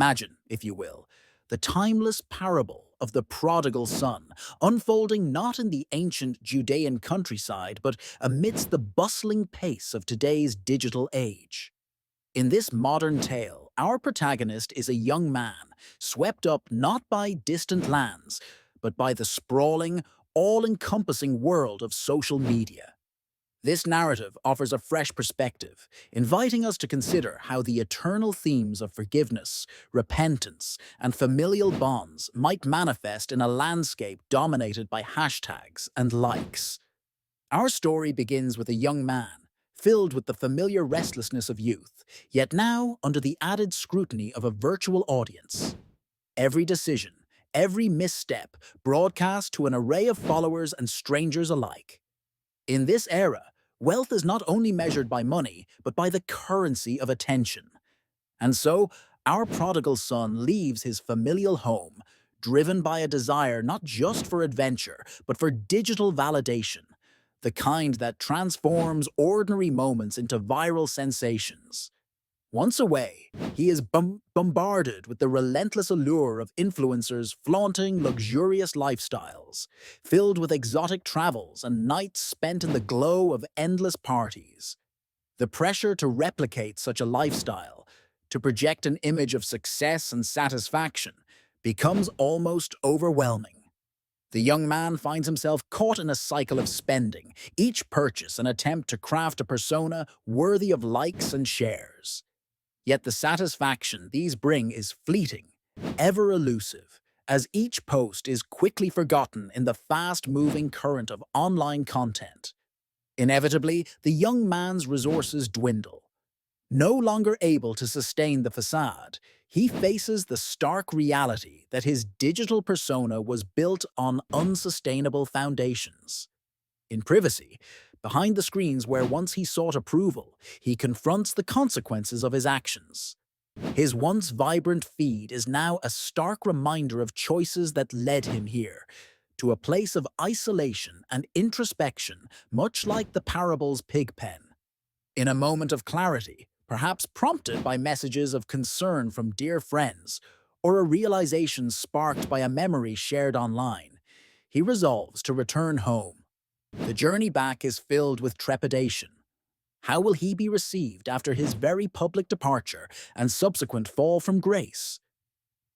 Imagine, if you will, the timeless parable of the prodigal son, unfolding not in the ancient Judean countryside, but amidst the bustling pace of today's digital age. In this modern tale, our protagonist is a young man, swept up not by distant lands, but by the sprawling, all-encompassing world of social media. This narrative offers a fresh perspective, inviting us to consider how the eternal themes of forgiveness, repentance, and familial bonds might manifest in a landscape dominated by hashtags and likes. Our story begins with a young man, filled with the familiar restlessness of youth, yet now under the added scrutiny of a virtual audience. Every decision, every misstep, broadcast to an array of followers and strangers alike. In this era, wealth is not only measured by money, but by the currency of attention. And so, our prodigal son leaves his familial home, driven by a desire not just for adventure, but for digital validation, the kind that transforms ordinary moments into viral sensations. Once away, he is bombarded with the relentless allure of influencers flaunting luxurious lifestyles, filled with exotic travels and nights spent in the glow of endless parties. The pressure to replicate such a lifestyle, to project an image of success and satisfaction, becomes almost overwhelming. The young man finds himself caught in a cycle of spending, each purchase an attempt to craft a persona worthy of likes and shares. Yet the satisfaction these bring is fleeting, ever elusive, as each post is quickly forgotten in the fast-moving current of online content. Inevitably, the young man's resources dwindle. No longer able to sustain the facade, he faces the stark reality that his digital persona was built on unsustainable foundations. In privacy, behind the screens where once he sought approval, he confronts the consequences of his actions. His once vibrant feed is now a stark reminder of choices that led him here, to a place of isolation and introspection, much like the parable's pig pen. In a moment of clarity, perhaps prompted by messages of concern from dear friends, or a realization sparked by a memory shared online, he resolves to return home. The journey back is filled with trepidation. How will he be received after his very public departure and subsequent fall from grace?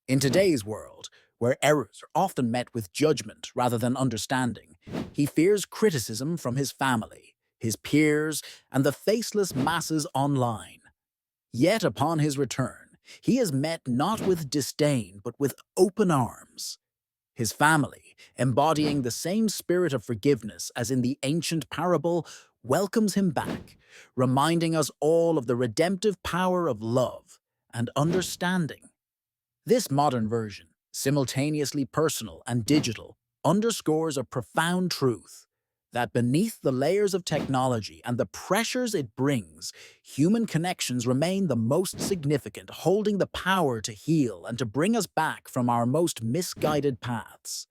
In today's world, where errors are often met with judgment rather than understanding, he fears criticism from his family, his peers, and the faceless masses online. Yet upon his return, he is met not with disdain but with open arms. His family, embodying the same spirit of forgiveness as in the ancient parable, welcomes him back, reminding us all of the redemptive power of love and understanding. This modern version, simultaneously personal and digital, underscores a profound truth that beneath the layers of technology and the pressures it brings, human connections remain the most significant, holding the power to heal and to bring us back from our most misguided paths.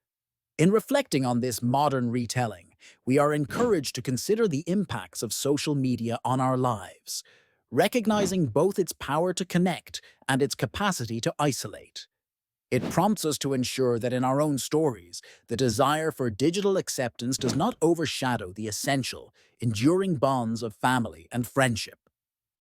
In reflecting on this modern retelling, we are encouraged to consider the impacts of social media on our lives, recognizing both its power to connect and its capacity to isolate. It prompts us to ensure that in our own stories, the desire for digital acceptance does not overshadow the essential, enduring bonds of family and friendship.